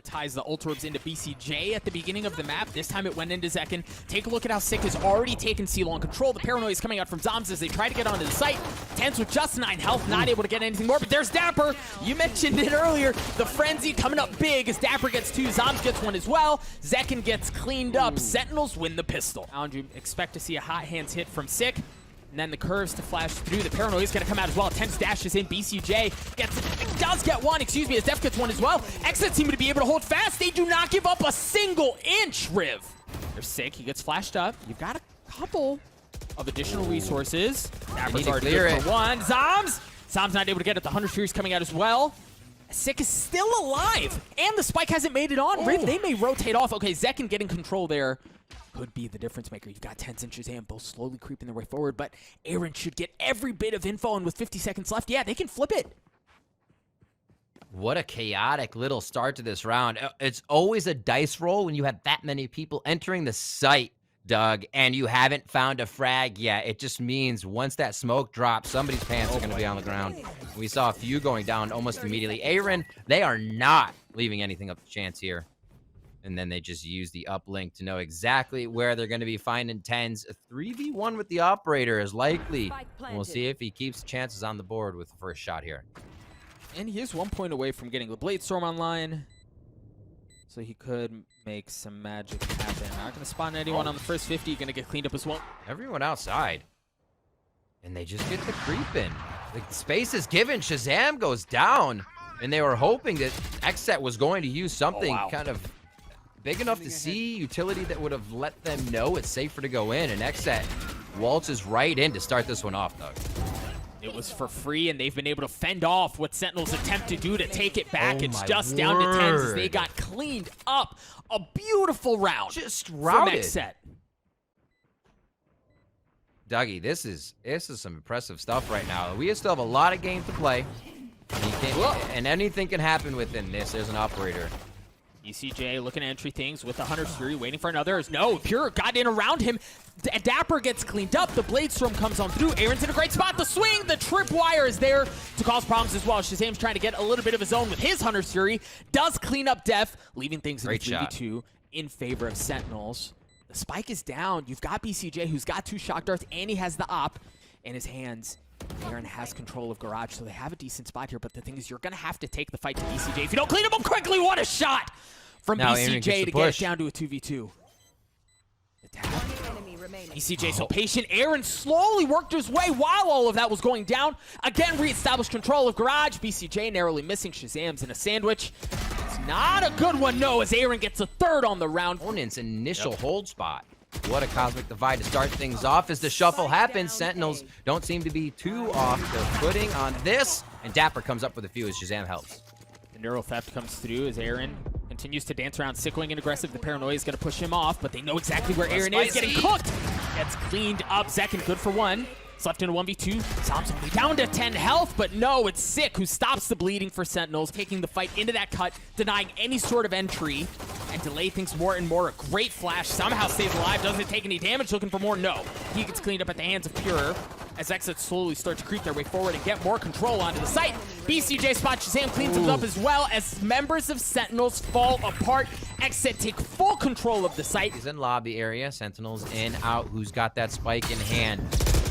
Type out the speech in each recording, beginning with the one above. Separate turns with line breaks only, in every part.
Ties the Ultra Orbs into BCJ at the beginning of the map. This time it went into Zekin. Take a look at how Sick has already taken C-Long control. The paranoia is coming out from Zombs as they try to get onto the site. TENZ with just 9 health, not able to get anything more, but there's Dapper. You mentioned it earlier. The frenzy coming up big as Dapper gets 2, Zombs gets 1 as well. Zekin gets cleaned up. Sentinels win the pistol. You expect to see a hot hands hit from Sick. And then the curves to flash through. The paranoia is going to come out as well. TENZ dashes in. BCJ does get 1, as Def gets 1 as well. XSET seem to be able to hold fast. They do not give up a single inch, Riv. They're Sick. He gets flashed up. You've got a couple of additional resources. Dapper's already good for 1. Zombs not able to get it. The Hunter Fury's coming out as well. Sick is still alive. And the spike hasn't made it on. Riv, they may rotate off. Okay, Zekin getting control there could be the difference maker. You've got TENZ and Shazam both slowly creeping their way forward, but Aaron should get every bit of info, and with 50 seconds left, yeah, they can flip it.
What a chaotic little start to this round. It's always a dice roll when you have that many people entering the site, Doug, and you haven't found a frag yet. It just means once that smoke drops, somebody's pants are going to be on the ground. We saw a few going down almost immediately. Aaron, they are not leaving anything up to chance here. And then they just use the uplink to know exactly where they're going to be finding TENZ. A 3v1 with the operator is likely. And we'll see if he keeps chances on the board with the first shot here.
And he is 1 point away from getting the Blade Storm online. So he could make some magic happen. Not going to spawn anyone on the first 50. Going to get cleaned up as well.
Everyone outside. And they just get the creep in. The space is given. Shazam goes down. And they were hoping that XSET was going to use something kind of big enough to see, utility that would have let them know it's safer to go in, and XSET waltzes right in to start this one off, Doug.
It was for free, and they've been able to fend off what Sentinels attempt to do to take it back. It's just down to TENZ as they got cleaned up. A beautiful round
just routed
from XSET.
Dougie, this is some impressive stuff right now. We still have a lot of games to play, and anything can happen within this. There's an operator.
BCJ looking to entry things with the Hunter Fury, waiting for another. No, Pure got in around him. Dapper gets cleaned up. The Blade Storm comes on through. Aaron's in a great spot. The swing, the tripwire is there to cause problems as well. Shazam's trying to get a little bit of his own with his Hunter Fury. Does clean up Def, leaving things in 3v2 in favor of Sentinels. The spike is down. You've got BCJ, who's got 2 shock darts, and he has the op in his hands. Aaron has control of Garage, so they have a decent spot here, but the thing is, you're going to have to take the fight to BCJ. If you don't clean him up quickly, what a shot from BCJ to get it down to a 2v2. The tap. BCJ so patient. Aaron slowly worked his way while all of that was going down. Again, reestablished control of Garage. BCJ narrowly missing. Shazam's in a sandwich. It's not a good one, no, as Aaron gets a 3rd on the round.
Opponent's initial hold spot. What a cosmic divide to start things off as the shuffle happens. Sentinels don't seem to be too off their footing on this. And Dapper comes up with a few as Shazam helps.
The neural theft comes through as Aaron continues to dance around. Sick wing and aggressive. The paranoia is going to push him off, but they know exactly where Aaron is. Getting cooked. Gets cleaned up. Zekin good for 1. It's left in a 1v2. Zombs only down to 10 health, but no, it's Sick who stops the bleeding for Sentinels, taking the fight into that cut, denying any sort of entry, and delay things more and more. A great flash, somehow stays alive, doesn't take any damage, looking for more, no. He gets cleaned up at the hands of Pure, as XSET slowly start to creep their way forward and get more control onto the site. BCJ spot Shazam cleans him up as well as members of Sentinels fall apart. XSET take full control of the site.
He's in lobby area, Sentinels in, out, who's got that spike in hand.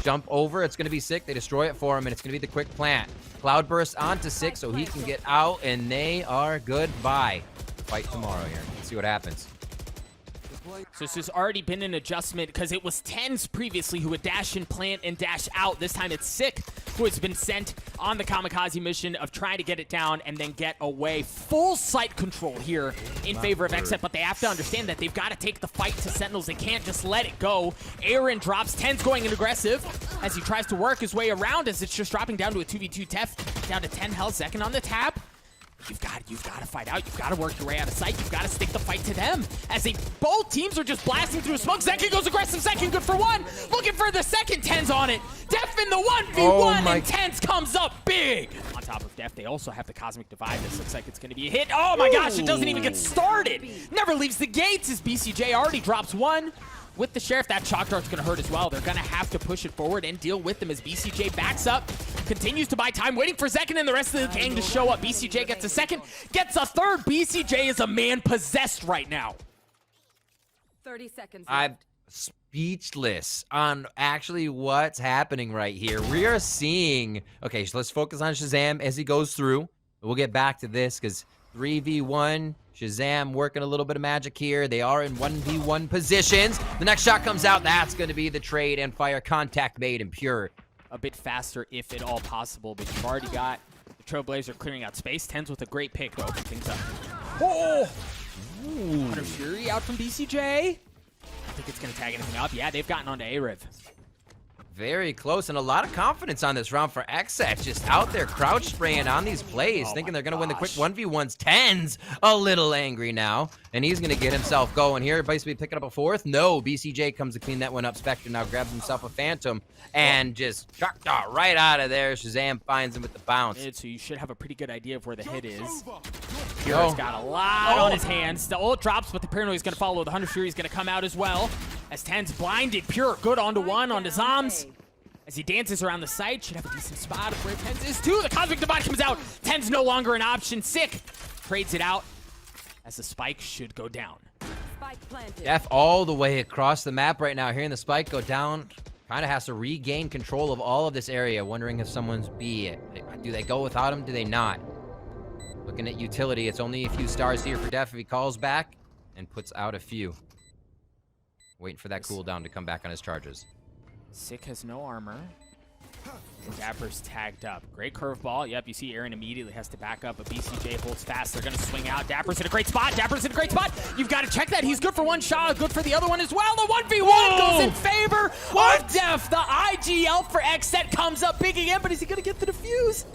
Jump over, it's going to be Sick. They destroy it for him, and it's going to be the quick plant. Cloudburst onto Sick so he can get out, and they are goodbye. Fight tomorrow here. Let's see what happens.
So this has already been an adjustment because it was TENZ previously who would dash in, plant, and dash out. This time it's Sick who has been sent on the kamikaze mission of trying to get it down and then get away. Full site control here in favor of XSET, but they have to understand that they've got to take the fight to Sentinels. They can't just let it go. Aaron drops. TENZ going in aggressive as he tries to work his way around as it's just dropping down to a 2v2 Tef. Down to 10 health. Zekin on the tap. You've got to fight out. You've got to work your way out of sight. You've got to stick the fight to them. As both teams are just blasting through smoke. Zekin goes aggressive. Zekin good for 1. Looking for the second. TENZ on it. Def in the 1v1, and TENZ comes up big. On top of Def, they also have the cosmic divide. This looks like it's going to be a hit. Oh my gosh, it doesn't even get started. Never leaves the gates as BCJ already drops 1. with the Sheriff. That Shock Dart's going to hurt as well. They're going to have to push it forward and deal with them as BCJ backs up, continues to buy time, waiting for second and the rest of the gang to show up. BCJ gets a second, gets a third. BCJ is a man possessed right now.
30 seconds.
I'm speechless on actually what's happening right here. We are seeing, okay, so let's focus on Shazam as he goes through. We'll get back to this because 3v1, Shazam working a little bit of magic here. They are in 1v1 positions. The next shot comes out. That's going to be the trade and fire contact made in pure.
A bit faster if at all possible, but you've already got the Trailblazer clearing out space. TENZ with a great pick to open things up. Oh! Hunter Fury out from BCJ. I think it's going to tag anything up. Yeah, they've gotten onto A-Riv.
Very close, and a lot of confidence on this round for XSET. Just out there crouch spraying on these plays, thinking they're going to win the quick 1v1s. TENZ a little angry now, and he's going to get himself going here. Basically picking up a fourth. No, BCJ comes to clean that one up. Spectre now grabs himself a Phantom and just chucked right out of there. Shazam finds him with the bounce.
So you should have a pretty good idea of where the hit is. Pure's got a lot on his hands. The ult drops, but the Paranoia is going to follow. The Hunter Fury is going to come out as well. As TENZ blinded. Pure good onto one, onto Zoms. As he dances around the site, should have a decent spot of where TENZ is too. The Cosmic Divide comes out. TENZ no longer an option. Sick trades it out as the spike should go down.
Spike planted.
Def all the way across the map right now. Hearing the spike go down, kind of has to regain control of all of this area. Wondering if someone's B. Do they go without him? Do they not? Looking at utility, it's only a few stars here for Def if he calls back and puts out a few. Waiting for that cooldown to come back on his charges.
Sick has no armor. Dapper's tagged up. Great curveball. Yep, you see Aaron immediately has to back up, but BCJ holds fast. They're going to swing out. Dapper's in a great spot. Dapper's in a great spot. You've got to check that. He's good for one shot, good for the other one as well. The 1v1 goes in favor of Def. The IGL for XSET comes up big again, but is he going to get the defuse?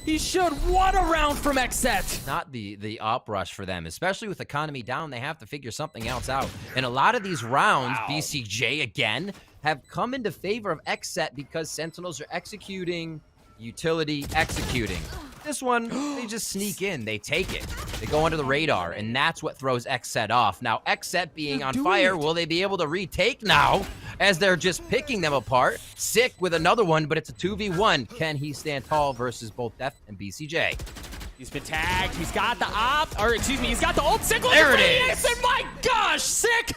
He should. What a round from XSET.
Not the up rush for them, especially with economy down. They have to figure something else out. And a lot of these rounds, BCJ again, have come into favor of XSET because Sentinels are executing, utility executing. This one, they just sneak in. They take it. They go under the radar, and that's what throws XSET off. Now, XSET being on fire, will they be able to retake now as they're just picking them apart? Sick with another one, but it's a 2v1. Can he stand tall versus both Def and BCJ?
He's been tagged. He's got the he's got the ult. Sick.
There it is.
And my gosh, Sick.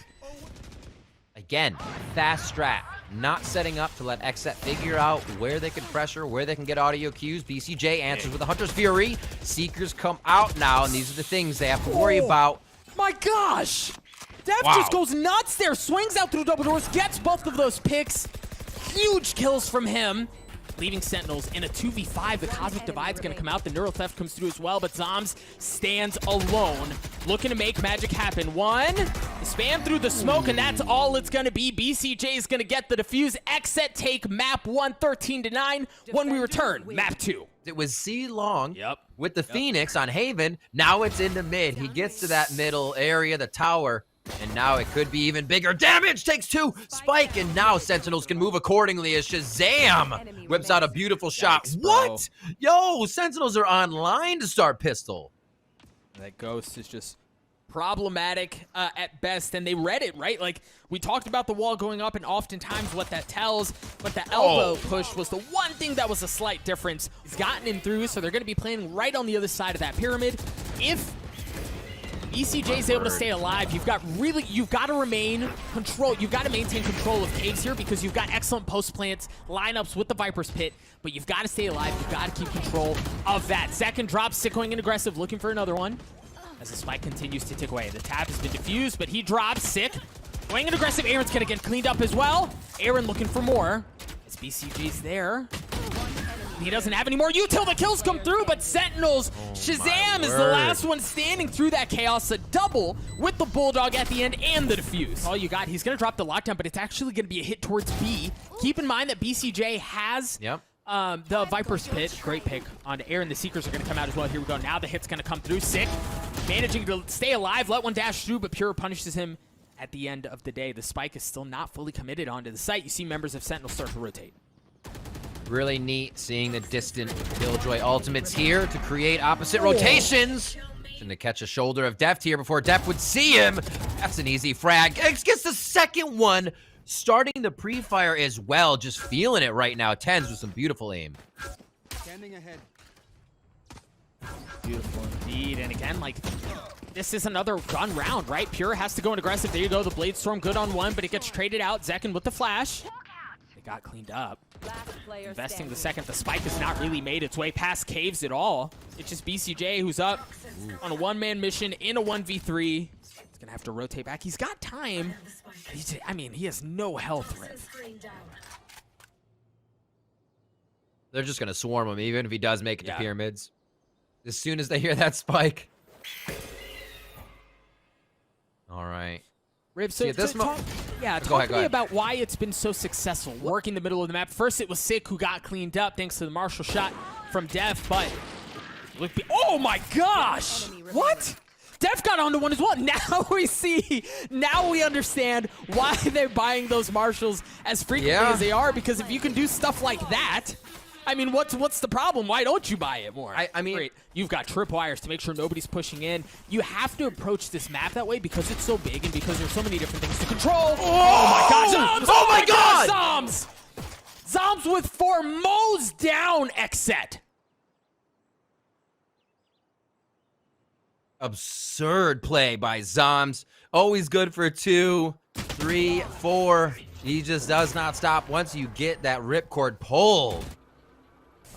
Again, fast strat. Not setting up to let XSET figure out where they can pressure, where they can get audio cues. BCJ answers with a Hunter's Fury. Seekers come out now, and these are the things they have to worry about.
My gosh! Def just goes nuts there. Swings out through double doors, gets both of those picks. Huge kills from him. Leaving Sentinels in a 2v5. The Cosmic Divide's going to come out. The Neural Theft comes through as well, but Zoms stands alone, looking to make magic happen. One, spam through the smoke, and that's all it's going to be. BCJ is going to get the defuse. XSET take map 1, 13-9. When we return, map 2.
It was C-Long with the Phoenix on Haven. Now it's in the mid. He gets to that middle area, the tower. And now it could be even bigger. Damage takes 2. Spike, and now Sentinels can move accordingly as Shazam whips out a beautiful shot. What? Yo, Sentinels are online to start pistol.
That Ghost is just problematic at best, and they read it, right? Like, we talked about the wall going up, and oftentimes what that tells, but the elbow push was the one thing that was a slight difference. He's gotten him through, so they're going to be playing right on the other side of that pyramid. If BCJ's able to stay alive, you've got to remain control. You've got to maintain control of caves here because you've got excellent post plants, lineups with the Viper's Pit, but you've got to stay alive. You've got to keep control of that. Second drop, Sick going in aggressive, looking for another one as the spike continues to tick away. The tap has been diffused, but he drops. Sick going in aggressive. Aaron's going to get cleaned up as well. Aaron looking for more as BCJ's there. He doesn't have any more util. The kills come through, but Sentinels, Shazam is the last one standing through that chaos. A double with the Bulldog at the end and the defuse. All you got, he's going to drop the lockdown, but it's actually going to be a hit towards B. Keep in mind that BCJ has the Viper's Pit. Great pick on Aaron. The Seekers are going to come out as well. Here we go. Now the hit's going to come through. Sick. Managing to stay alive. Let one dash through, but Pure punishes him at the end of the day. The spike is still not fully committed onto the site. You see members of Sentinel start to rotate.
Really neat seeing the distant Killjoy ultimates here to create opposite rotations. Trying to catch a shoulder of Deft here before Deft would see him. That's an easy frag. X gets the second one. Starting the pre-fire as well. Just feeling it right now. TENZ with some beautiful aim.
Standing ahead.
Beautiful indeed. And again, like, this is another gun round, right? Pure has to go in aggressive. There you go. The Blade Storm good on one, but it gets traded out. Zekin with the flash. They got cleaned up. Investing the second. The spike has not really made its way past caves at all. It's just BCJ who's up on a one-man mission in a 1v3. He's going to have to rotate back. He's got time. I mean, he has no health, Riv.
They're just going to swarm him, even if he does make it to pyramids. As soon as they hear that spike. All right.
Riv, so talk to me about why it's been so successful working the middle of the map. First, it was Sick who got cleaned up thanks to the Marshall shot from Dev, but look, oh my gosh! What? Dev got onto one as well. Now we see, now we understand why they're buying those Marshalls as frequently as they are, because if you can do stuff like that, I mean, what's the problem? Why don't you buy it more?
I mean,
great. You've got tripwires to make sure nobody's pushing in. You have to approach this map that way because it's so big and because there's so many different things to control. Oh my God! Zombs!
Oh my God!
Zombs! Zombs with 4 mows down. XSET.
Absurd play by Zombs. Always good for 2, 3, 4. He just does not stop once you get that ripcord pulled.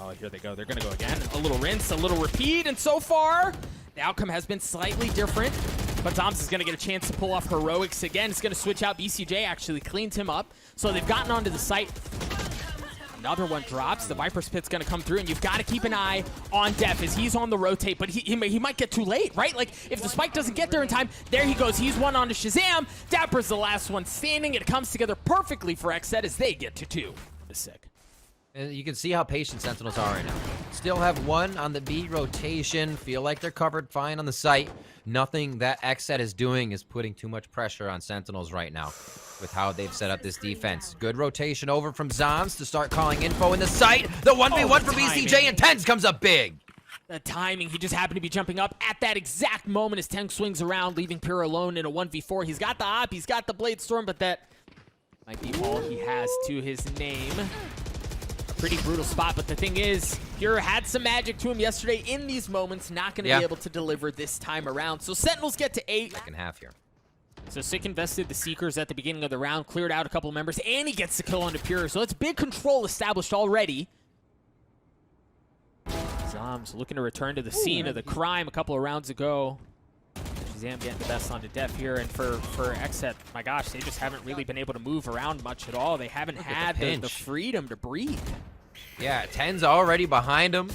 Oh, here they go. They're going to go again. A little rinse, a little repeat, and so far, the outcome has been slightly different. But Zombs is going to get a chance to pull off heroics again. It's going to switch out. BCJ actually cleaned him up. So they've gotten onto the site. Another one drops. The Viper's Pit's going to come through, and you've got to keep an eye on Def as he's on the rotate, but he might get too late, right? Like, if the spike doesn't get there in time, there he goes. He's one onto Shazam. Dapper's the last one standing. It comes together perfectly for XSET as they get to 2. It's sick.
And you can see how patient Sentinels are right now. Still have 1 on the B rotation. Feel like they're covered fine on the site. Nothing that XSET is doing is putting too much pressure on Sentinels right now with how they've set up this defense. Good rotation over from Zombs to start calling info in the site. The 1v1 from BCJ, and TENZ comes up big.
The timing, he just happened to be jumping up at that exact moment as TENZ swings around, leaving Pure alone in a 1v4. He's got the op, he's got the Blade Storm, but that might be all he has to his name. Pretty brutal spot, but the thing is, Pure had some magic to him yesterday in these moments, not going to be able to deliver this time around. So Sentinels get to 8.
Second half here.
So Sick invested the Seekers at the beginning of the round, cleared out a couple of members, and he gets the kill onto Pure. So it's big control established already. Zombs looking to return to the scene of the crime a couple of rounds ago. Shazam getting the best onto Def here, and for XSET, my gosh, they just haven't really been able to move around much at all. They haven't had the freedom to breathe.
Yeah, TENZ already behind him,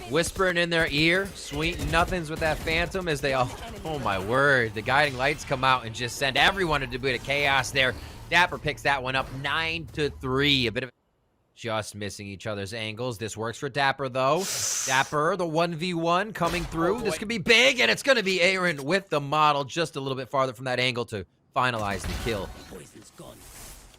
whispering in their ear, sweet nothings with that Phantom as they all, oh my word, the guiding lights come out and just send everyone into a bit of chaos there. Dapper picks that one up 9-3, a bit of just missing each other's angles. This works for Dapper though. Dapper, the 1v1 coming through. This could be big, and it's gonna be Aaron with the model just a little bit farther from that angle to finalize the kill.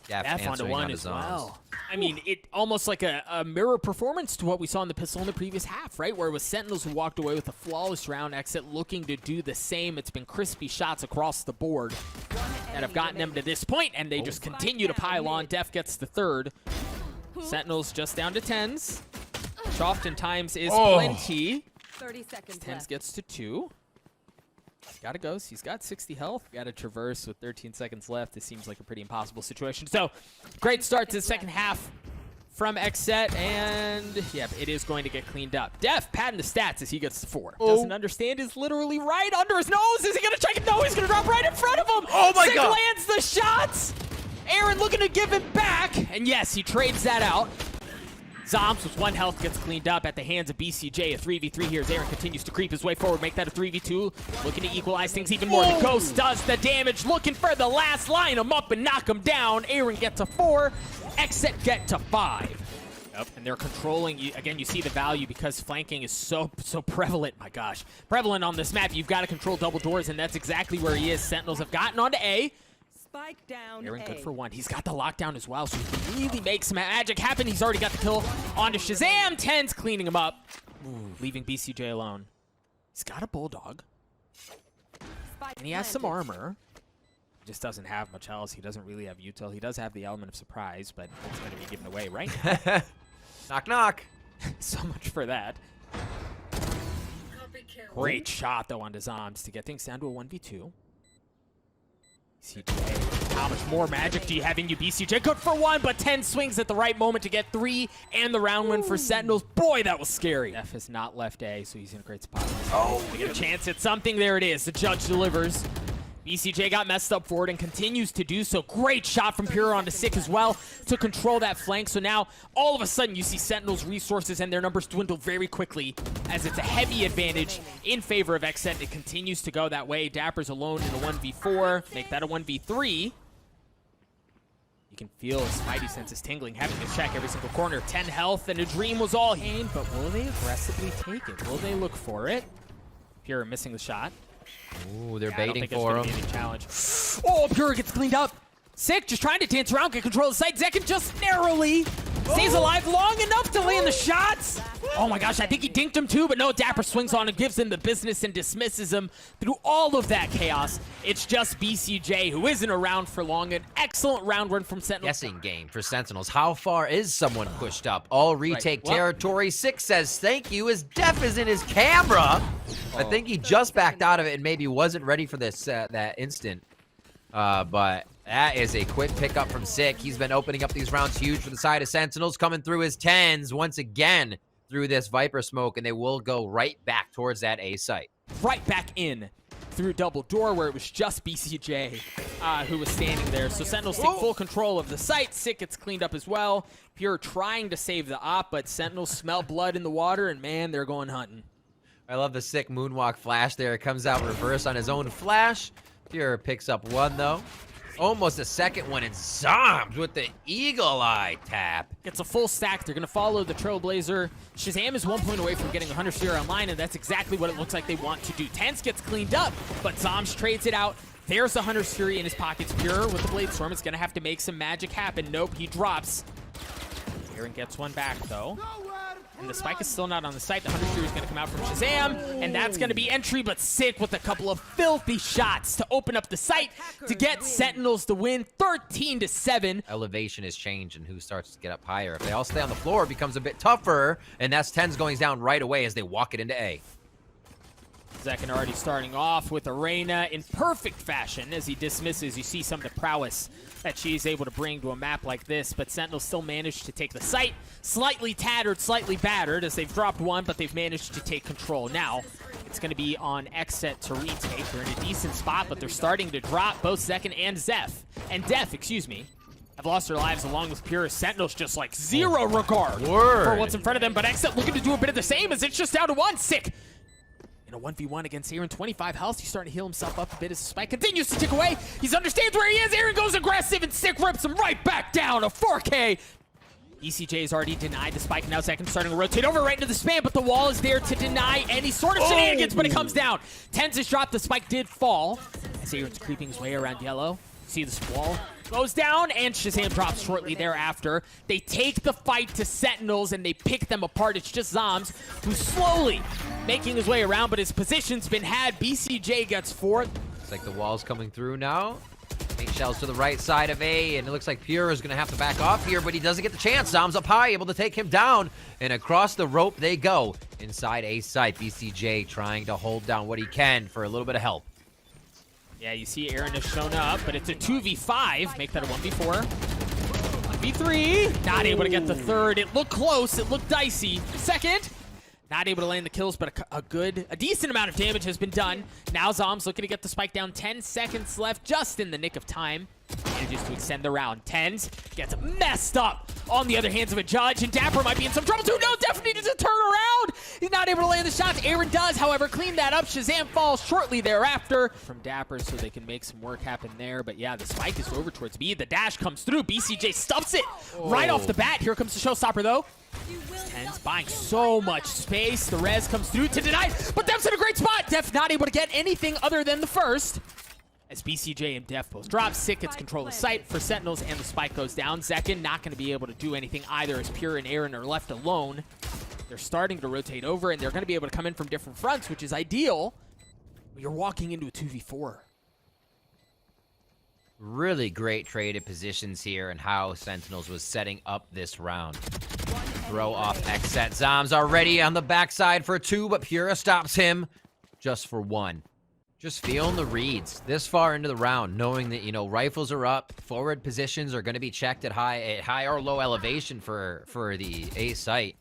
Def onto one as well. I mean, it almost like a mirror performance to what we saw in the pistol in the previous half, right? Where it was Sentinels who walked away with a flawless round. XSET looking to do the same. It's been crispy shots across the board that have gotten them to this point, and they just continue to pile on. Def gets the 3rd. Sentinels just down to TENZ. Which oftentimes is plenty.
30 seconds
TENZ
left.
gets to 2. He's got to go. He's got 60 health. Got to traverse with 13 seconds left. This seems like a pretty impossible situation. So, great start to the second half from XSET, and yeah, it is going to get cleaned up. Def padding the stats as he gets to 4. Doesn't understand, is literally right under his nose. Is he going to check it? No, he's going to drop right in front of him.
Oh my God.
Lands the shots. Aaron looking to give him back, and yes, he trades that out. Zombs with 1 health gets cleaned up at the hands of BCJ. A 3v3 here as Aaron continues to creep his way forward, make that a 3v2. Looking to equalize things even more. The Ghost does the damage, looking for the last, line him up and knock him down. Aaron gets a 4, XSET get to 5. Yep, and they're controlling, again, you see the value because flanking is so prevalent, my gosh. Prevalent on this map, you've got to control double doors, and that's exactly where he is. Sentinels have gotten onto A.
Spike down.
Aaron good for 1. He's got the lockdown as well, so he can really make some magic happen. He's already got the kill onto Shazam. TENZ cleaning him up, leaving BCJ alone. He's got a Bulldog, and he has some armor. Just doesn't have much else. He doesn't really have util. He does have the element of surprise, but it's going to be given away right now.
Knock, knock.
So much for that. Great shot, though, on Zombs to get things down to a 1v2. BCJ, how much more magic do you have in you, BCJ? Good for one, but 10 swings at the right moment to get 3 and the round win for Sentinels. Boy, that was scary. F has not left A, so he's in a great spot. Oh, to get a chance at something. There it is. The judge delivers. BCJ got messed up for it and continues to do so. Great shot from Pure onto Sick as well to control that flank. So now, all of a sudden, you see Sentinels' resources and their numbers dwindle very quickly as it's a heavy advantage in favor of XSET. It continues to go that way. Dapper's alone in a 1v4. Make that a 1v3. You can feel his Spidey senses tingling, having to check every single corner. 10 health, and a dream was all gained, but will they aggressively take it? Will they look for it? Pure missing the shot.
Ooh, they're
Yeah,
baiting for him.
Challenge. Oh, Pure gets cleaned up. Sick, just trying to dance around, get control of the site. Zekin just narrowly stays alive long enough to land the shots. Oh my gosh, I think he dinked him too, but no, Dapper swings on and gives him the business and dismisses him through all of that chaos. It's just BCJ who isn't around for long. An excellent round run from Sentinels.
Guessing game for Sentinels. How far is someone pushed up? All retake territory. Six says thank you. His Def is in his camera. I think he just backed out of it and maybe wasn't ready for this that instant. But that is a quick pickup from Sick. He's been opening up these rounds huge for the side of Sentinels, coming through his TENZ once again through this Viper smoke, and they will go right back towards that A site.
Right back in through double door where it was just BCJ who was standing there. So Sentinels take full control of the site. Sick gets cleaned up as well. Pure trying to save the op, but Sentinels smell blood in the water, and man, they're going hunting.
I love the Sick moonwalk flash there. It comes out reverse on his own flash. Pure picks up one, though. Almost a second one, and Zombs with the eagle eye tap.
Gets a full stack. They're going to follow the Trailblazer. Shazam is 1 point away from getting a Hunter Sphere online, and that's exactly what it looks like they want to do. TENZ gets cleaned up, but Zombs trades it out. There's the Hunter Sphere in his pockets. Pure with the Blade Storm is going to have to make some magic happen. Nope, he drops. Aaron gets one back, though. And the spike is still not on the site. The Hunter Sphere is going to come out from Shazam, and that's going to be entry, but Sick with a couple of filthy shots to open up the site to get Sentinels the win, 13-7.
Elevation is changed, and who starts to get up higher. If they all stay on the floor, it becomes a bit tougher, and that's TENZ going down right away as they walk it into A.
Zekin already starting off with Arena in perfect fashion as he dismisses. You see some of the prowess that she's able to bring to a map like this, but Sentinels still managed to take the site. Slightly tattered, slightly battered as they've dropped one, but they've managed to take control. Now, it's going to be on XSET to retake. They're in a decent spot, but they're starting to drop both Zekin and Def, excuse me. Have lost their lives along with Pure. Sentinels just like zero regard for what's in front of them, but XSET looking to do a bit of the same as it's just down to one. Sick. In a 1v1 against Aaron, 25 health. He's starting to heal himself up a bit as the spike continues to tick away. He understands where he is. Aaron goes aggressive, and Sick rips him right back down. A 4K. ECJ has already denied the spike. Now Zekin starting to rotate over right into the spam, but the wall is there to deny any sort of shenanigans, but it comes down. TENZ is dropped. The spike did fall. As Aaron's creeping his way around yellow. See this wall goes down, and Shazam drops shortly thereafter. They take the fight to Sentinels, and they pick them apart. It's just Zombs, who's slowly making his way around, but his position's been had. BCJ gets fourth.
Looks like the wall's coming through now. 8 shells to the right side of A, and it looks like Pure is going to have to back off here, but he doesn't get the chance. Zombs up high, able to take him down, and across the rope they go inside A site. BCJ trying to hold down what he can for a little bit of help.
Yeah, you see Aaron has shown up, but it's a 2v5. Make that a 1v4. 1v3. Not able to get the third. It looked close. It looked dicey. Second. Not able to land the kills, but a decent amount of damage has been done. Now Zombs looking to get the spike down. 10 seconds left, just in the nick of time. Manages to extend the round. TENZ gets messed up on the other hands of a judge, and Dapper might be in some trouble too. No, definitely needs to turn around. He's not able to land the shots. Aaron does, however, clean that up. Shazam falls shortly thereafter from Dapper, so they can make some work happen there. But yeah, the spike is over towards B. The dash comes through. BCJ stuffs it right off the bat. Here comes the showstopper, though. TENZ buying so much space. The res comes through to deny, but Def's in a great spot. Def not able to get anything other than the first. As BCJ and Def both drop, Sick gets control of the site for Sentinels, and the spike goes down. Zekin not going to be able to do anything either as Pure and Aaron are left alone. They're starting to rotate over, and they're going to be able to come in from different fronts, which is ideal. You're walking into a 2v4.
Really great traded positions here and how Sentinels was setting up this round. Throw off XSET. Zombs already on the backside for 2, but Pura stops him just for 1. Just feeling the reads this far into the round, knowing that, you know, rifles are up, forward positions are going to be checked at high or low elevation for the A site.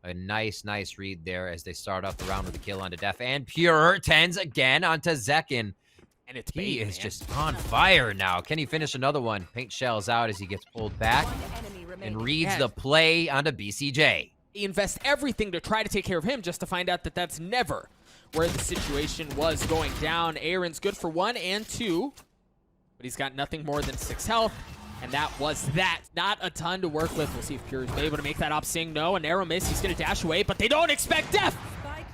A nice read there as they start off the round with a kill onto Def and Pure. TENZ again onto Zekin.
And it's
He
bait,
is
man.
just on fire now. Can he finish another one? Paint shells out as he gets pulled back and reads the play onto BCJ.
He invests everything to try to take care of him just to find out that that's never where the situation was going down. Aaron's good for 1 and 2, but he's got nothing more than 6 health, and that was that. Not a ton to work with. We'll see if Pure is able to make that op sing. No, a narrow miss. He's going to dash away, but they don't expect Def.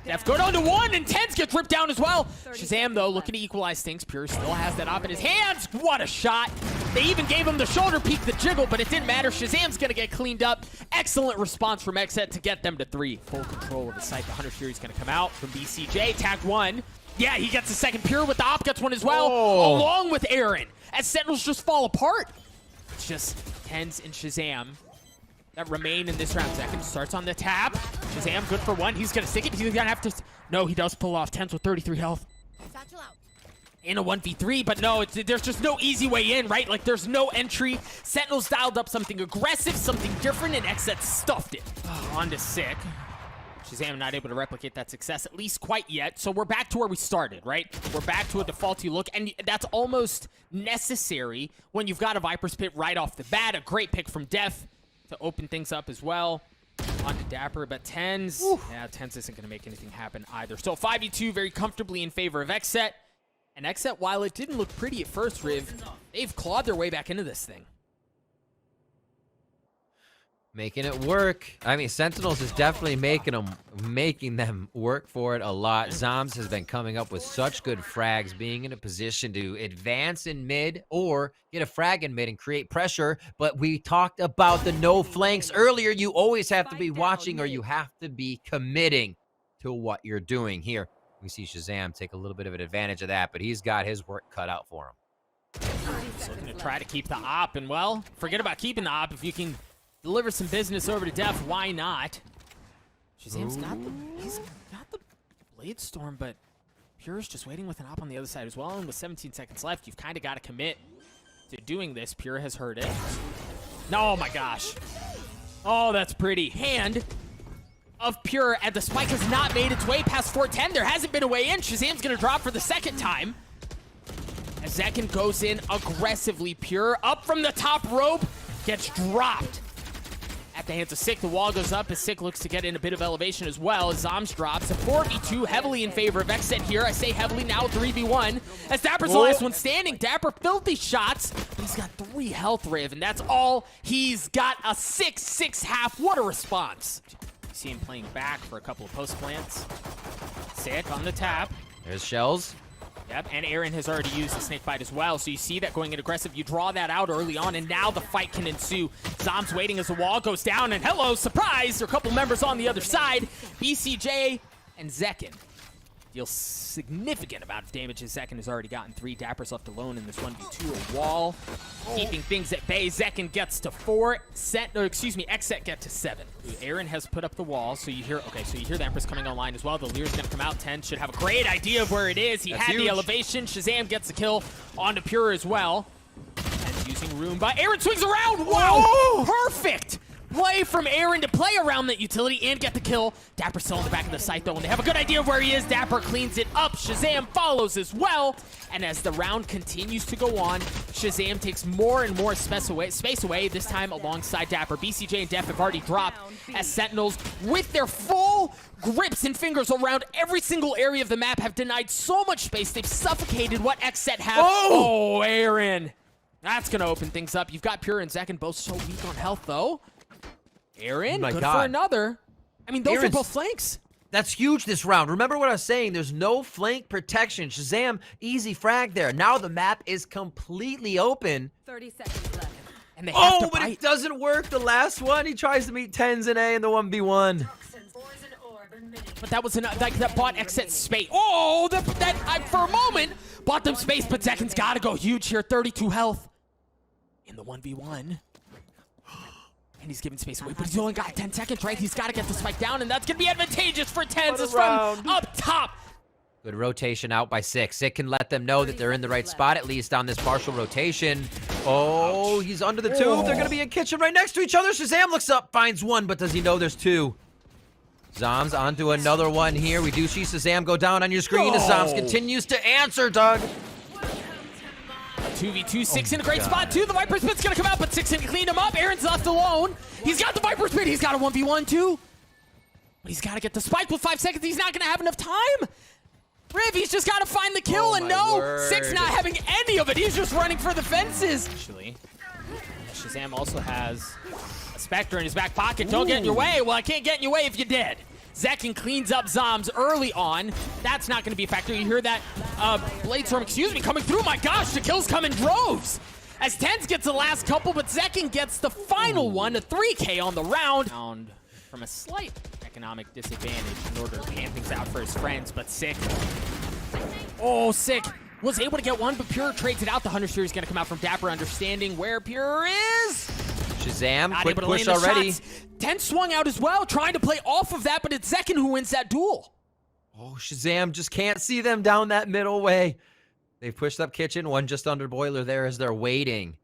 Def go down to 1, and TENZ gets ripped down as well. Shazam, though, looking to equalize things. Pure still has that op in his hands. What a shot. They even gave him the shoulder peek, the jiggle, but it didn't matter. Shazam's going to get cleaned up. Excellent response from XSET to get them to 3. Full control of the site. The Hunter Fury's going to come out from BCJ. Tag 1. Yeah, he gets the second. Pure with the op gets 1 as well, along with Aaron, as Sentinels just fall apart. It's just TENZ and Shazam that remain in this round. Zekin starts on the tap. Shazam good for 1. He's going to stick it. He's going to have to... No, he does pull off. TENZ with 33 health. In a 1v3, but no, there's just no easy way in, right? Like, there's no entry. Sentinels dialed up something aggressive, something different, and XSET stuffed it. On to Sick. Shazam not able to replicate that success, at least quite yet. So we're back to where we started, right? We're back to a defaulty look, and that's almost necessary when you've got a Viper's Pit right off the bat. A great pick from Def to open things up as well. On to Dapper, but TENZ, yeah, TENZ isn't going to make anything happen either. So 5v2 very comfortably in favor of XSET. And XSET, while it didn't look pretty at first, Riv, they've clawed their way back into this thing.
Making it work. I mean, Sentinels is definitely making them work for it a lot. Zombs has been coming up with such good frags, being in a position to advance in mid or get a frag in mid and create pressure. But we talked about the no flanks earlier. You always have to be watching, or you have to be committing to what you're doing here. We see Shazam take a little bit of an advantage of that, but he's got his work cut out for him.
He's looking to try to keep the op, and well, forget about keeping the op. If you can deliver some business over to Def, why not? Shazam's got the Blade Storm, but Pure's just waiting with an op on the other side as well, and with 17 seconds left, you've kind of got to commit to doing this. Pure has heard it. No, oh my gosh. Oh, that's pretty. Hand of Pure, and the spike has not made its way past 410. There hasn't been a way in. Shazam's going to drop for the second time. As Zekin goes in aggressively. Pure up from the top rope, gets dropped at the hands of Sick. The wall goes up as Sick looks to get in a bit of elevation as well. As Zombs drops a 4v2 heavily in favor of XSET here. I say heavily now, 3v1. As Dapper's the last one standing. Dapper filthy shots, but he's got 3 health, Riv, and that's all he's got. A 6-6 half. What a response. You see him playing back for a couple of post plants. Sick on the tap.
There's shells.
Yep, and Aaron has already used the snake bite as well, so you see that going in aggressive. You draw that out early on, and now the fight can ensue. Zombs waiting as the wall goes down, and hello, surprise! There are a couple members on the other side. BCJ and Zekin deal significant amount of damage as Zekin has already gotten 3. Dapper's left alone in this 1v2. A wall, keeping things at bay. Zekin gets to 4. XSET get to 7. Aaron has put up the wall, so you hear, okay, so you hear the Empress coming online as well. The Lear's gonna come out. TENZ should have a great idea of where it is. He had the elevation. Shazam gets the kill onto Pure as well. And using Roomba. Aaron swings around. Wow, perfect play from Aaron to play around that utility and get the kill. Dapper still in the back of the site though, and they have a good idea of where he is. Dapper cleans it up. Shazam follows as well. And as the round continues to go on, Shazam takes more and more space away, this time alongside Dapper. BCJ and Def have already dropped as Sentinels, with their full grips and fingers around every single area of the map, have denied so much space. They've suffocated what XSET have. Oh, Aaron. That's going to open things up. You've got Pure and Zekin both so weak on health though. Aaron, good for another. I mean, those are both flanks.
That's huge this round. Remember what I was saying. There's no flank protection. Shazam, easy frag there. Now the map is completely open.
30 seconds left.
And they have
but it doesn't work. The last one, he tries to meet TENZ and A in the 1v1.
But that was that bought XSET space. Oh, for a moment bought them space, but Zekin's got to go huge here. 32 health in the 1v1. And he's giving space away, but he's only got 10 seconds, right? He's got to get the spike down, and that's going to be advantageous for TENZ from up top.
Good rotation out by Six. It can let them know that they're in the right spot, at least on this partial rotation. Oh, he's under the tube. They're going to be in kitchen right next to each other. Shazam looks up, finds one, but does he know there's two? Zoms onto another one here. We do see Shazam go down on your screen as Zoms continues to answer, Doug.
2v2, Six in a great spot, too. The Viper Spit's going to come out, but Six can clean him up. Aaron's left alone. He's got the Viper Spit. He's got a 1v1, too. But he's got to get the spike with 5 seconds. He's not going to have enough time. Riv, he's just got to find the kill, and no, Six not having any of it. He's just running for the fences. Actually, Shazam also has a Spectre in his back pocket. Don't get in your way. Well, I can't get in your way if you did. Zekin cleans up Zoms early on. That's not going to be a factor. You hear that Bladestorm, coming through. My gosh, the kills come in droves. As TENZ gets the last couple, but Zekin gets the final one, a 3K on the round. From a slight economic disadvantage in order to pan things out for his friends, but Sick. Oh, Sick was able to get one, but Pure trades it out. The Hunter Series going to come out from Dapper, understanding where Pure is.
Shazam,
Not
quick
able to
push
land the
already.
shots. TENZ swung out as well, trying to play off of that, but it's Zekin who wins that duel.
Oh, Shazam just can't see them down that middle way. They've pushed up kitchen, one just under boiler there as they're waiting.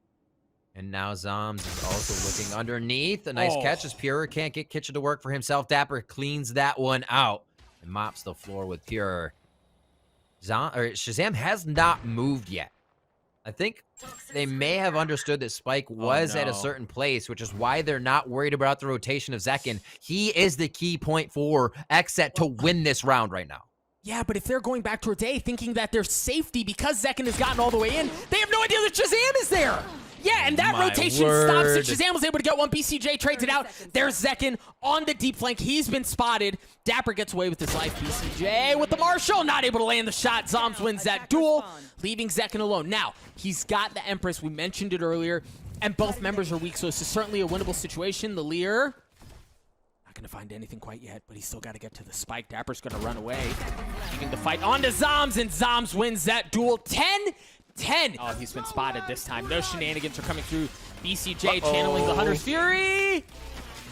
And now Zoms is also looking underneath. A nice catch as Pure can't get kitchen to work for himself. Dapper cleans that one out and mops the floor with Pure. Shazam has not moved yet. I think they may have understood that Spike was at a certain place, which is why they're not worried about the rotation of Zekin. He is the key point for XSET to win this round right now.
Yeah, but if they're going back towards A, thinking that there's safety because Zekin has gotten all the way in, they have no idea that Shazam is there. Yeah, and that rotation stops it. Shazam was able to get one. BCJ trades it out. There's Zekin on the deep flank. He's been spotted. Dapper gets away with his life. BCJ with the Marshall, not able to land the shot. Zoms wins that duel, leaving Zekin alone. Now, he's got the Empress. We mentioned it earlier, and both members are weak, so this is certainly a winnable situation. The Lear, not going to find anything quite yet, but he's still got to get to the spike. Dapper's going to run away, leaving the fight on to Zoms, and Zoms wins that duel 10-10. Oh, he's been spotted this time. No shenanigans are coming through. BCJ channeling the Hunter's Fury.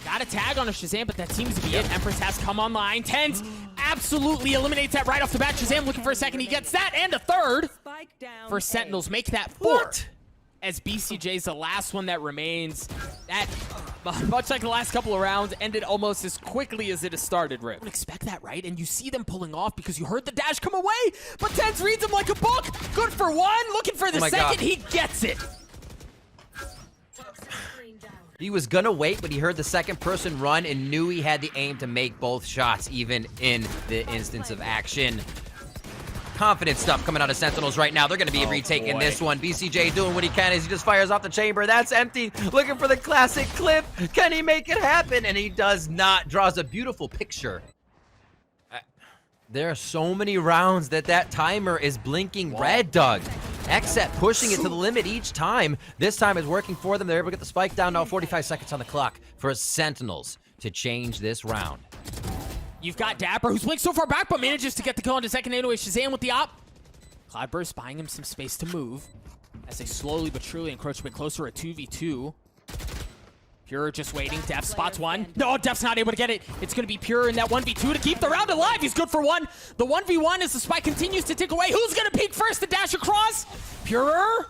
Got a tag on a Shazam, but that seems to be it. Empress has come online. TENZ absolutely eliminates that right off the bat. Shazam looking for a second. He gets that and a third for Sentinels. Make that 4. As BCJ's the last one that remains. That, much like the last couple of rounds, ended almost as quickly as it has started, Rip. You don't expect that, right? And you see them pulling off because you heard the dash come away, but TENZ reads him like a book. Good for one, looking for the second. He gets it.
He was gonna wait, but he heard the second person run and knew he had the aim to make both shots, even in the instance of action. Confident stuff coming out of Sentinels right now. They're going to be retaking this one. BCJ doing what he can as he just fires off the chamber. That's empty. Looking for the classic clip. Can he make it happen? And he does not. Draws a beautiful picture. There are so many rounds that timer is blinking red, Doug. XSET pushing it to the limit each time. This time is working for them. They're able to get the spike down. Now 45 seconds on the clock for Sentinels to change this round.
You've got Dapper, who's blinked so far back, but manages to get the kill on the second anyway. Shazam with the op. Cloudburst buying him some space to move as they slowly but surely encroach a bit closer at 2v2. Pure just waiting. Def spots one. No, Def's not able to get it. It's going to be Pure in that 1v2 to keep the round alive. He's good for one. The 1v1 as the spike continues to tick away. Who's going to peek first? The dash across. Pure.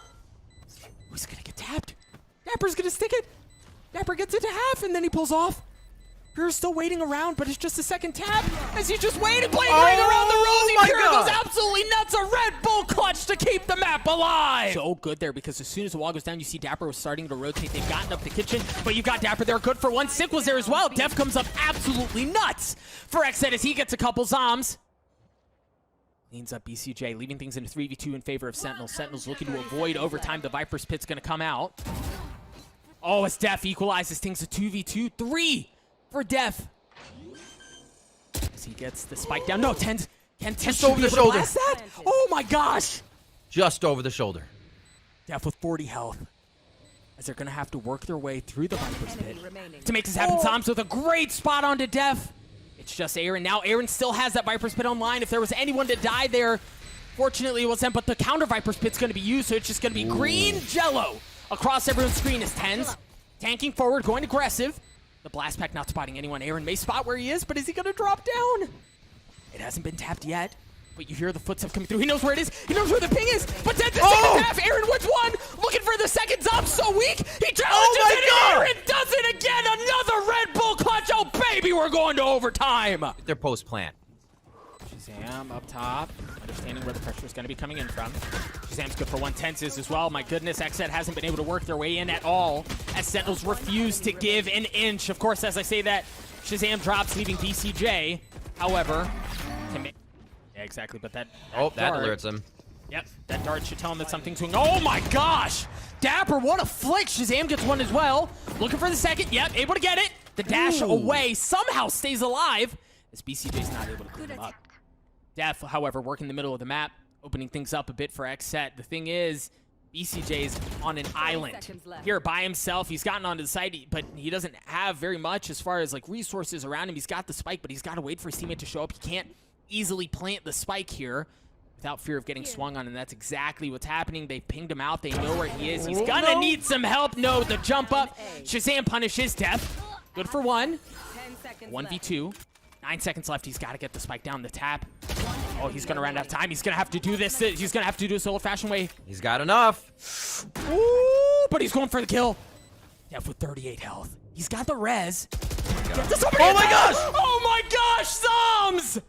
Who's going to get tapped? Dapper's going to stick it. Dapper gets it to half, and then he pulls off. Pure's still waiting around, but it's just a second tap as he's just waiting, playing around the rosy. Pure goes absolutely nuts. A Red Bull clutch to keep the map alive. So good there because as soon as the wall goes down, you see Dapper was starting to rotate. They've gotten up the kitchen, but you've got Dapper there. Good for one. Sick was there as well. Def comes up absolutely nuts for XSET as he gets a couple Zoms. Leans up BCJ, leaving things in a 3v2 in favor of Sentinels. Sentinels looking to avoid overtime. The Viper's Pit's going to come out. Oh, as Def equalizes things to 2v2. 3 for Def. As he gets the spike down. No, TENZ. Can TENZ over the shoulder? That? Oh my gosh.
Just over the shoulder.
Def with 40 health. As they're going to have to work their way through the Viper's Pit to make this happen. Zoms with a great spot onto Def. It's just Aaron. Now Aaron still has that Viper's Pit online. If there was anyone to die there, fortunately it wasn't, but the counter Viper's Pit's going to be used, so it's just going to be green jello across everyone's screen as TENZ tanking forward, going aggressive. The blast pack not spotting anyone. Aaron may spot where he is, but is he going to drop down? It hasn't been tapped yet, but you hear the footsteps coming through. He knows where it is. He knows where the ping is, but TENZ is taking half. Aaron wins one, looking for the second. Zom's so weak. He challenges it, and Aaron does it again. Another Red Bull clutch. Oh, baby, we're going to overtime.
Their post plant.
Shazam up top, understanding where the pressure is going to be coming in from. Shazam's good for one. TENZ is as well. My goodness, XSET hasn't been able to work their way in at all as Sentinels refuse to give an inch. Of course, as I say that, Shazam drops, leaving BCJ. However, yeah, exactly, but that
that
dart,
alerts him.
Yep, that dart should tell him that something's going. Oh my gosh! Dapper, what a flick! Shazam gets one as well. Looking for the second. Yep, able to get it. The dash away somehow stays alive as BCJ's not able to clean him up. Def, however, working the middle of the map, opening things up a bit for XSET. The thing is, BCJ's on an island here by himself. He's gotten onto the side, but he doesn't have very much as far as like resources around him. He's got the spike, but he's got to wait for his teammate to show up. He can't easily plant the spike here without fear of getting swung on, and that's exactly what's happening. They pinged him out. They know where he is. He's gonna need some help. No, the jump up. Shazam punishes Def. Good for one. 1v2. 9 seconds left. He's got to get the spike down the tap. Oh, he's going to run out of time. He's going to have to do this. He's going to have to do this old-fashioned way.
He's got enough.
Ooh, but he's going for the kill. Def with 38 health. He's got the res.
Oh my gosh!
Oh my gosh, Zoms!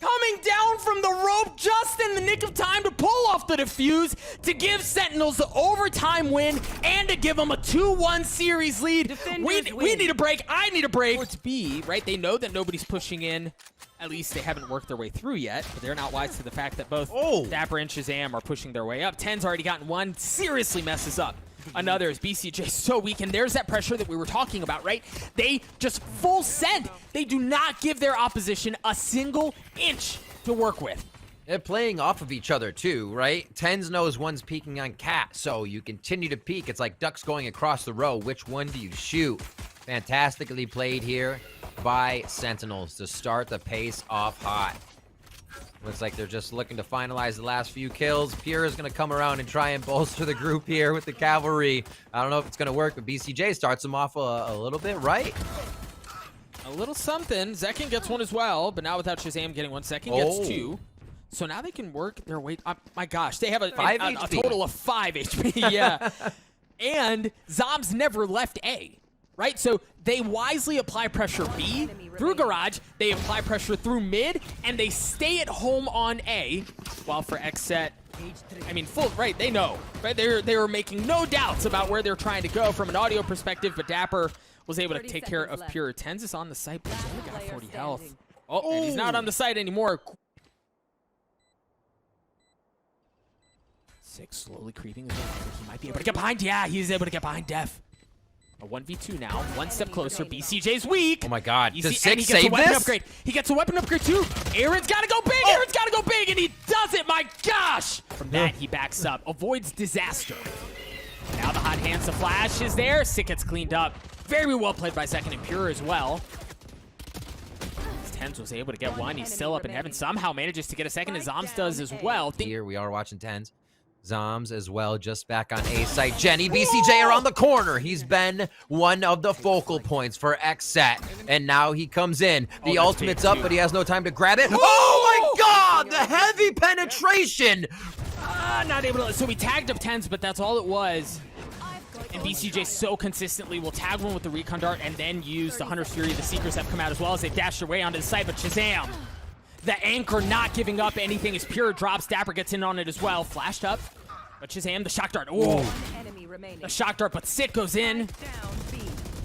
Coming down from the rope just in the nick of time to pull off the defuse to give Sentinels the overtime win and to give them a 2-1 series lead. We need a break. I need a break. Or to be, right? They know that nobody's pushing in. At least they haven't worked their way through yet, but they're not wise to the fact that both Dapper and Shazam are pushing their way up. TENZ already gotten one. Seriously messes up another as BCJ so weak, and there's that pressure that we were talking about, right? They just full send. They do not give their opposition a single inch to work with.
They're playing off of each other too, right? TENZ knows one's peeking on Cat, so you continue to peek. It's like ducks going across the row. Which one do you shoot? Fantastically played here by Sentinels to start the pace off hot. Looks like they're just looking to finalize the last few kills. Pure is going to come around and try and bolster the group here with the cavalry. I don't know if it's going to work, but BCJ starts them off a little bit right.
A little something. Zekin gets one as well, but now without Shazam getting one, Zekin gets two. So now they can work their way up. My gosh, they have a total of 5 HP. Yeah. And Zoms never left A. Right? So they wisely apply pressure B through garage, they apply pressure through mid, and they stay at home on A. While for XSET, I mean, right, they know. Right? They're making no doubts about where they're trying to go from an audio perspective, but Dapper was able to take care of Pure. TENZ is on the site, but he's only got 40 health. Oh, and he's not on the site anymore. 6 slowly creeping. He might be able to get behind. Yeah, he's able to get behind Def. A 1v2 now, one step closer. BCJ's weak.
Oh my god, does 6
save
this?
Upgrade. He gets a weapon upgrade too. Aaron's gotta go big, Aaron's gotta go big, and he does it, my gosh! From that, he backs up, avoids disaster. Now the hot hands, the flash is there. Sick gets cleaned up. Very well played by Second and Pure as well. TENZ was able to get one. He's still up in heaven. Somehow manages to get a second, and Zoms does as well.
Here we are watching TENZ. Zoms as well, just back on A site. Jenny, BCJ around the corner. He's been one of the focal points for XSET, and now he comes in. The ultimate's up, but he has no time to grab it. Oh my god, the heavy penetration.
Not able to, so we tagged up TENZ, but that's all it was. And BCJ so consistently will tag one with the recon dart and then use the Hunter's Fury. The Seekers have come out as well as they dash their way onto the site, but Shazam, the anchor not giving up anything as Pure drops. Dapper gets in on it as well. Flashed up, but Shazam, the shock dart. Oh, the shock dart, but Sit goes in.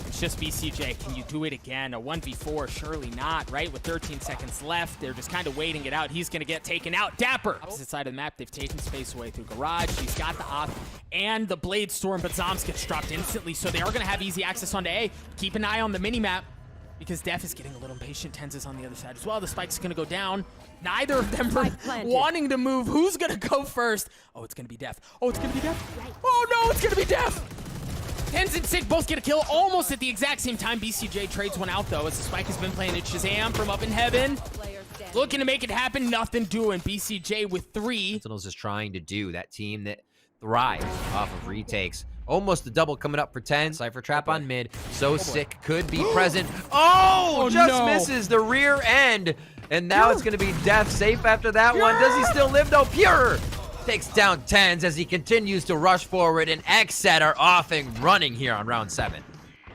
It's just BCJ. Can you do it again? A 1v4? Surely not, right? With 13 seconds left, they're just kind of waiting it out. He's going to get taken out. Dapper, opposite side of the map. They've taken space away through garage. He's got the op and the Blade Storm, but Zoms gets dropped instantly, so they are going to have easy access onto A. Keep an eye on the mini-map, because Def is getting a little impatient. TENZ is on the other side as well. The spike's going to go down. Neither of them are wanting to move. Who's going to go first? Oh, it's going to be Def. Oh, it's going to be Def. Oh, no, it's going to be Def. TENZ and Sick both get a kill almost at the exact same time. BCJ trades one out, though, as the Spike has been playing at Shazam from up in heaven. Looking to make it happen, nothing doing. BCJ with 3.
Sentinels is trying to do that team that thrives off of retakes. Almost a double coming up for 10. Cypher trap on mid. So Sick could be present. Oh, just misses the rear end. And now it's going to be Death safe after that one. Does he still live, though? Pure takes down TENZ as he continues to rush forward, and XSET are off and running here on round 7.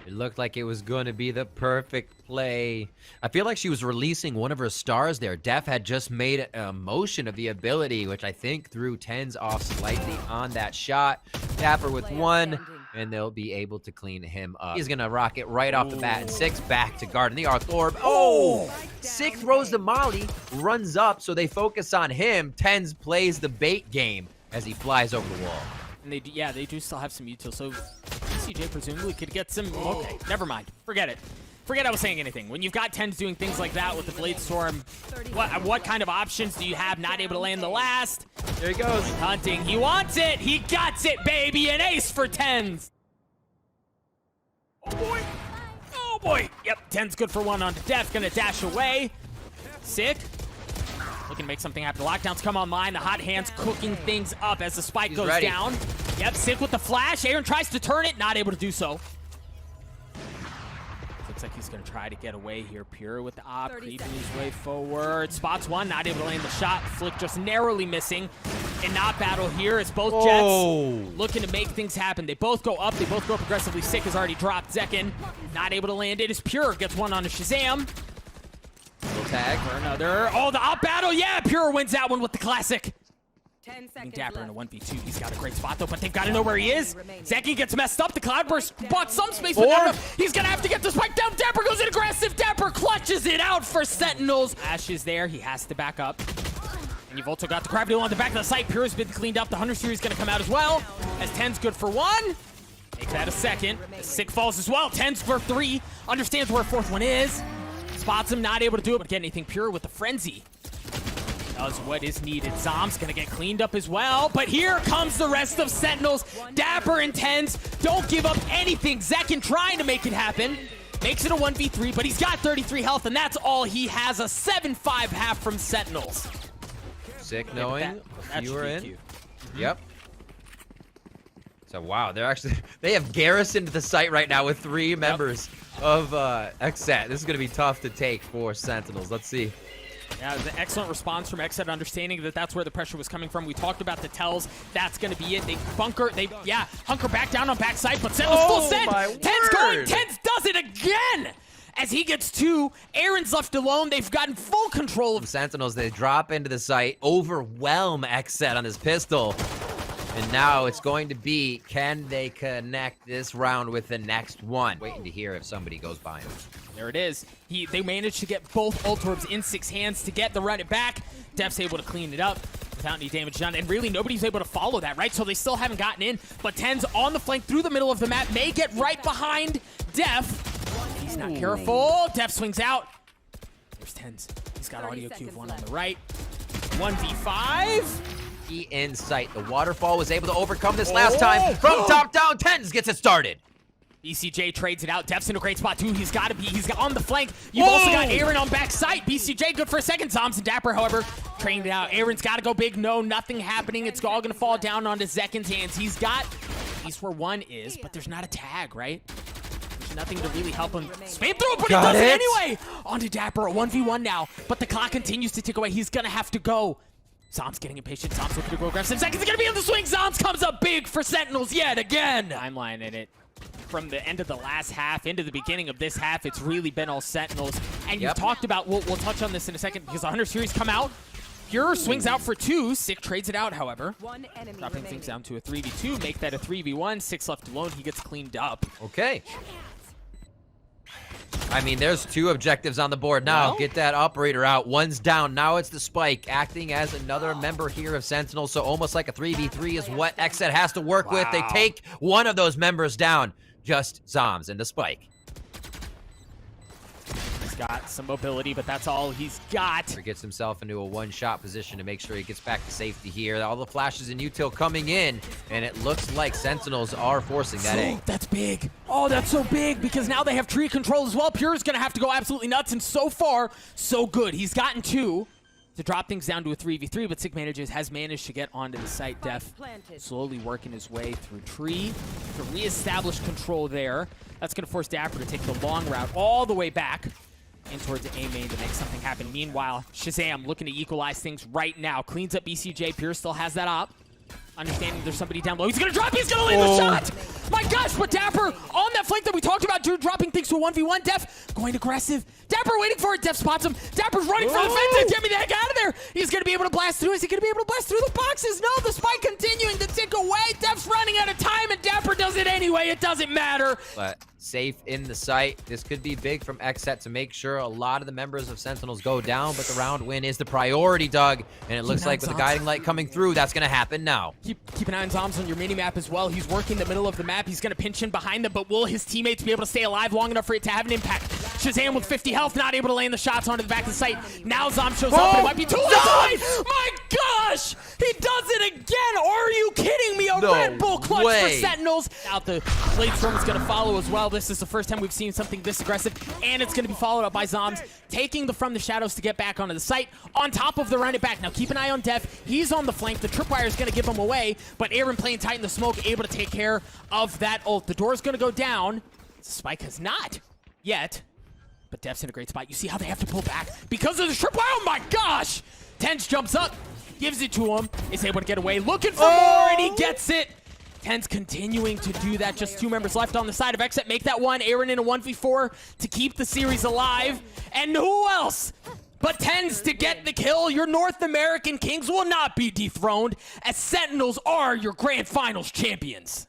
It looked like it was going to be the perfect play. I feel like she was releasing one of her stars there. Def had just made a motion of the ability, which I think threw TENZ off slightly on that shot. Dapper with 1, and they'll be able to clean him up. He's going to rock it right off the bat, and 6 back to guard in the Arc Orb. Oh! 6 throws the molly, runs up, so they focus on him. TENZ plays the bait game as he flies over the wall.
And they do still have some util, so BCJ presumably could get some. Okay, never mind. Forget it. Forget I was saying anything. When you've got TENZ doing things like that with the Blade Storm, what kind of options do you have? Not able to land the last.
There he goes.
Hunting. He wants it. He got it, baby. An ace for TENZ. Oh, boy. Oh, boy. Yep, TENZ good for 1 onto Def. Gonna dash away. Sick. Looking to make something happen. The lockdowns come online. The hot hands cooking things up as the spike goes down. Yep, Sick with the flash. Aaron tries to turn it. Not able to do so. Looks like he's going to try to get away here. Pure with the op, creeping his way forward. Spots 1, not able to land the shot. Flick just narrowly missing. And not battle here as both Jets looking to make things happen. They both go up. They both go up aggressively. Sick has already dropped. Zekin not able to land it as Pure gets 1 on a Shazam.
Little tag
for another. Oh, the op battle. Yeah, Pure wins that one with the classic.
10 seconds
Dapper in a
left.
1v2. He's got a great spot, though, but they've got to know where he is. Zeki gets messed up. The Cloudburst bought some space, but not enough. He's going to have to get the spike down. Dapper goes in aggressive. Dapper clutches it out for Sentinels. Ash is there. He has to back up. And you've also got the gravity on the back of the site. Pure's been cleaned up. The Hunter Series going to come out as well. As TENZ good for 1. Make that a second. Sick falls as well. TENZ for 3. Understands where 4th one is. Spots him, not able to do it, but get anything. Pure with the frenzy. Does what is needed. Zom's gonna get cleaned up as well, but here comes the rest of Sentinels. Dapper and TENZ don't give up anything. Zekin trying to make it happen. Makes it a 1v3, but he's got 33 health, and that's all he has. A 7-5 half from Sentinels.
Sick knowing
that
you were in.
cute.
Yep. So wow, they have garrisoned the site right now with 3 members of XSET. This is gonna be tough to take for Sentinels. Let's see.
Yeah, it was an excellent response from XSET, understanding that that's where the pressure was coming from. We talked about the tells. That's going to be it. They hunker back down on backside, but Sentinels full send. TENZ going. TENZ does it again. As he gets 2, Aaron's left alone. They've gotten full control of
Sentinels. They drop into the site, overwhelm XSET on his pistol. And now it's going to be, can they connect this round with the next one? Waiting to hear if somebody goes by him.
There it is. They managed to get both ult orbs in 6 hands to get the run it back. Def's able to clean it up without any damage done. And really, nobody's able to follow that, right? So they still haven't gotten in. But TENZ on the flank through the middle of the map may get right behind Def. He's not careful. Def swings out. There's TENZ. He's got audio cue of 1 on the right. 1v5.
In sight. The waterfall was able to overcome this last time. From top down, TENZ gets it started.
BCJ trades it out. Def's in a great spot, too. He's got on the flank. You've also got Aaron on backside. BCJ good for a second. Zoms and Dapper, however, trained it out. Aaron's got to go big. No, nothing happening. It's all going to fall down onto Zekin's hands. He's got at least where 1 is, but there's not a tag, right? There's nothing to really help him spam through, but he does it anyway. Onto Dapper, a 1v1 now, but the clock continues to tick away. He's going to have to go. Zom's getting impatient. Zom's looking to go aggressive. Zekin's going to be on the swing. Zoms comes up big for Sentinels yet again. Timeline in it. From the end of the last half into the beginning of this half, it's really been all Sentinels. And you've talked about, we'll touch on this in a second, because the Hunter Series come out. Pure swings out for 2. Sick trades it out, however. Dropping things down to a 3v2. Make that a 3v1. 6 left alone. He gets cleaned up.
Okay. I mean, there's 2 objectives on the board now. Well, get that operator out. 1's down. Now it's the Spike acting as another member here of Sentinel. So almost like a 3v3 is what XSET has to work with. They take 1 of those members down. Just Zoms and the Spike.
He's got some mobility, but that's all he's got.
He gets himself into a one-shot position to make sure he gets back to safety here. All the flashes and util coming in, and it looks like Sentinels are forcing that A.
That's big. Oh, that's so big because now they have tree control as well. Pure's going to have to go absolutely nuts, and so far, so good. He's gotten 2 to drop things down to a 3v3, but Sick has managed to get onto the site. Def slowly working his way through tree to reestablish control there. That's going to force Dapper to take the long route all the way back in towards A main to make something happen. Meanwhile, Shazam looking to equalize things right now. Cleans up BCJ. Pure still has that op. Understanding there's somebody down low. He's going to drop. He's going to land the shot. My gosh, but Dapper on that flank that we talked about, Drew dropping things to a 1v1. Def going aggressive. Dapper waiting for it. Def spots him. Dapper's running for the fence. Get me the heck out of there. He's going to be able to blast through. Is he going to be able to blast through the boxes? No, the spike continuing to tick away. Def's running out of time, and Dapper does it anyway. It doesn't matter.
But safe in the site. This could be big from XSET to make sure a lot of the members of Sentinels go down, but the round win is the priority, Doug. And it looks like with the guiding light coming through, that's going to happen now.
Keep an eye on Zombs on your mini-map as well. He's working the middle of the map. He's going to pinch in behind them, but will his teammates be able to stay alive long enough for it to have an impact? Shazam with 50 health, not able to land the shots onto the back of the site. Now Zom shows up, and it might be too late. My gosh! He does it again! Are you kidding me? A Red Bull clutch for Sentinels. Out the Blade Storm is going to follow as well. This is the first time we've seen something this aggressive, and it's going to be followed up by Zoms taking the From the Shadows to get back onto the site. On top of the run it back. Now keep an eye on Def. He's on the flank. The tripwire is going to give him away, but Aaron playing tight in the smoke, able to take care of that ult. The door is going to go down. Spike has not yet, but Def's in a great spot. You see how they have to pull back because of the tripwire? Oh my gosh! TENZ jumps up, gives it to him, is able to get away, looking for more, and he gets it. TENZ continuing to do that. Just 2 members left on the side of XSET. Make that one. Aaron in a 1v4 to keep the series alive. And who else but TENZ to get the kill? Your North American Kings will not be dethroned, as Sentinels are your Grand Finals champions.